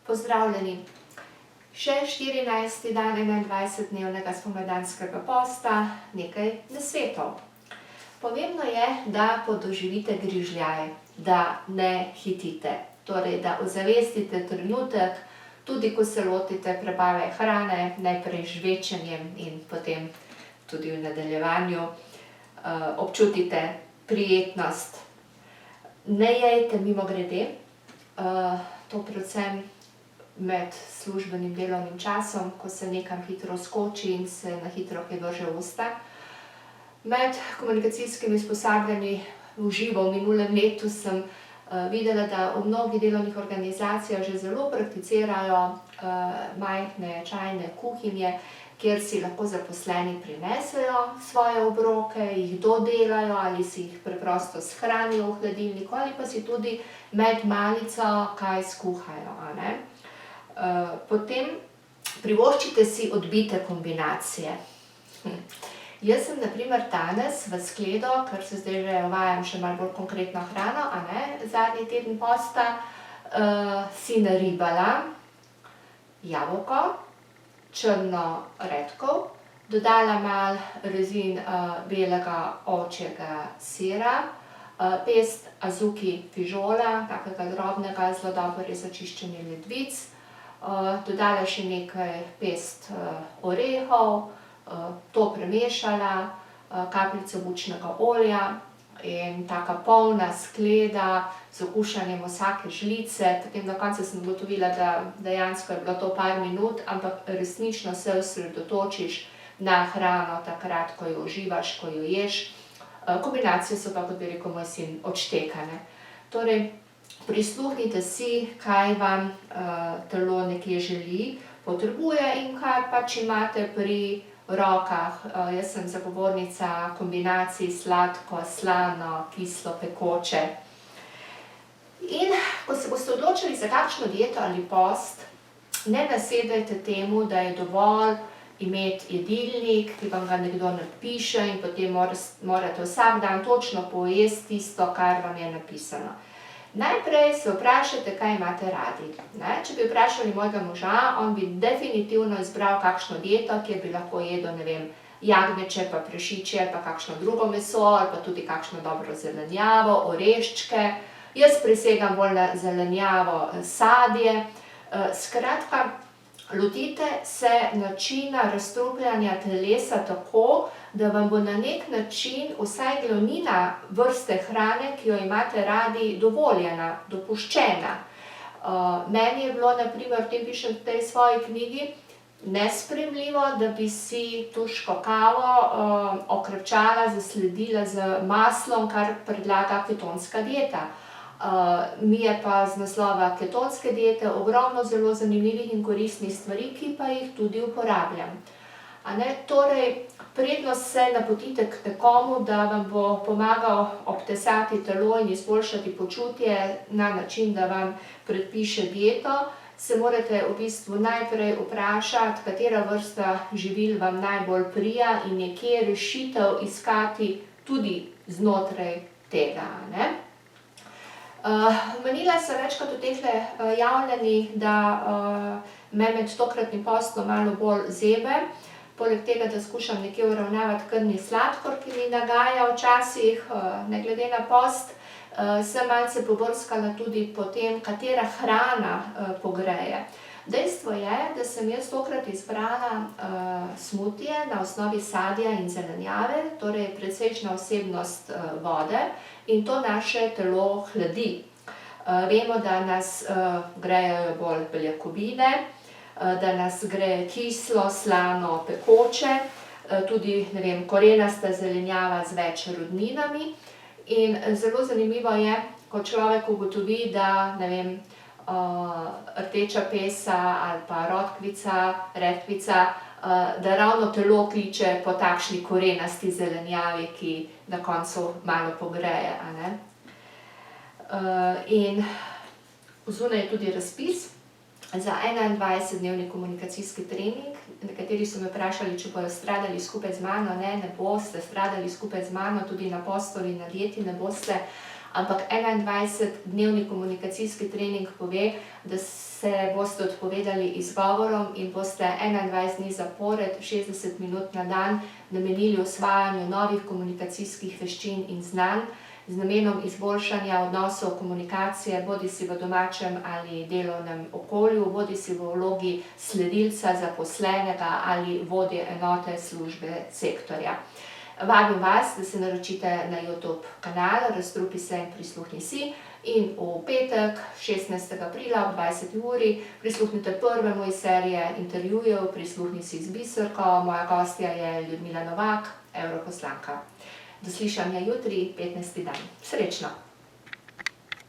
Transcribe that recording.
Pozdravljeni! Še 14. dan 21-dnevnega spomladanskega posta, nekaj nasvetov. Pomembno je, da podoživite grižljaj, da ne hitite. Torej, da ozavestite trenutek, tudi ko se lotite prebave hrane, najprej z žvečenjem in potem tudi v nadaljevanju občutite prijetnost. Ne jejte mimogrede, to predvsem med službenim delovnim časom, ko se nekam hitro skoči in se na hitro kaj vrže v usta. Med komunikacijskimi usposabljanji v živo v minulem letu sem videla, da v mnogih delovnih organizacijah že zelo prakticirajo majhne čajne kuhinje, kjer si lahko zaposleni prinesejo svoje obroke, jih dodelajo ali si jih preprosto shranijo v hladilniku ali pa si tudi med malico kaj skuhajo, a ne. Potem privoščite si odbite kombinacije. Jaz sem na primer danes v skledo, ker se zdaj že uvajam še malo bolj konkretno hrano, a ne, zadnji teden posta, si naribala jabolko, črno redkev, dodala malo rezin belega ovčjega sira, pest azuki fižola, takega drobnega, zelo dobro je za čiščenje ledvic, dodala še nekaj pest orehov, to premešala, kapljico bučnega olja in taka polna skleda z okušanjem vsake žlice. Potem na koncu sem ugotovila, da dejansko je bilo to par minut, ampak resnično se osredotočiš na hrano takrat, ko jo uživaš, ko jo ješ. Kombinacije so pa, kot bi rekel moj sin, odštekane. Torej, prisluhnite si, kaj vam telo nekje želi, potrebuje in kaj pač imate pri rokah. Jaz sem zagovornica kombinacij sladko, slano, kislo, pekoče. In ko se boste odločili za kakšno dieto ali post, ne nasedajte temu, da je dovolj imeti jedilnik, ki vam ga nekdo napiše in potem morate vsak dan točno pojesti tisto, kar vam je napisano. Najprej se vprašajte, kaj imate radi. Če bi vprašali mojega moža, on bi definitivno izbral kakšno dieto, kjer bi lahko jedel, ne vem, jagnječje pa prašičje pa kakšno drugo meso ali pa tudi kakšno dobro zelenjavo, oreščke. Jaz prisegam bolj na zelenjavo, sadje. Skratka, lotite se načina razstrupljanja telesa tako, da vam bo na nek način vsaj glavnina vrste hrane, ki jo imate radi, dovoljena, dopuščena. Meni je bilo, na primer, o tem pišem v tej svoji knjigi, nesprejemljivo, da bi si turško kavo okrepčala, zasledila z maslom, kar predlaga ketonska dieta. Mi je pa z naslova ketonske diete ogromno zelo zanimivih in koristnih stvari, ki pa jih tudi uporabljam. Torej, predno se napotite k nekomu, da vam bo pomagal obtesati telo in izboljšati počutje na način, da vam predpiše dieto, se morate v bistvu najprej vprašati, katera vrsta živil vam najbolj prija in nekje rešitev iskati tudi znotraj tega, ne. Omenila sem večkrat v tehle javljanjih, da me med tokratnim postom malo bolj zebe. Poleg tega, da skušam nekje uravnavati krvni sladkor, ki mi nagaja včasih, ne glede na post, sem malce pobrskala tudi po tem, katera hrana pogreje. Dejstvo je, da sem jaz tokrat izbrala smutije na osnovi sadja in zelenjave, torej precejšnja vsebnost vode, in to naše telo hladi. Vemo, da nas grejejo bolj beljakovine, da nas greje kislo, slano, pekoče, tudi, ne vem, korenasta zelenjava z več rudninami. In zelo zanimivo je, ko človek ugotovi, da, ne vem, rdeča pesa ali pa redkvica, da ravno telo kliče po takšni korenasti zelenjavi, ki na koncu malo pogreje, a ne. In zunaj je tudi razpis za 21-dnevni komunikacijski trening. Nekateri so me vprašali, če bodo stradali skupaj z mano. Ne boste stradali skupaj z mano, tudi na postu ali na dieti ne boste, ampak 21-dnevni komunikacijski trening pove, da se boste odpovedali izgovorom in boste 21 dni zapored, 60 minut na dan, namenili osvajanju novih komunikacijskih veščin in znanj z namenom izboljšanja odnosov komunikacije, bodisi v domačem ali delovnem okolju, bodisi v vlogi sledilca, zaposlenega ali vodje enote, službe, sektorja. Vabim vas, da se naročite na YouTube kanal Razstrupi se in prisluhni si in v petek, 16. aprila ob 20. uri prisluhnite prvemu iz serije intervjujev Prisluhni si z Biserko. Moja gostja je Ljudmila Novak, evroposlanka. Do slišanja jutri, 15. dan. Srečno!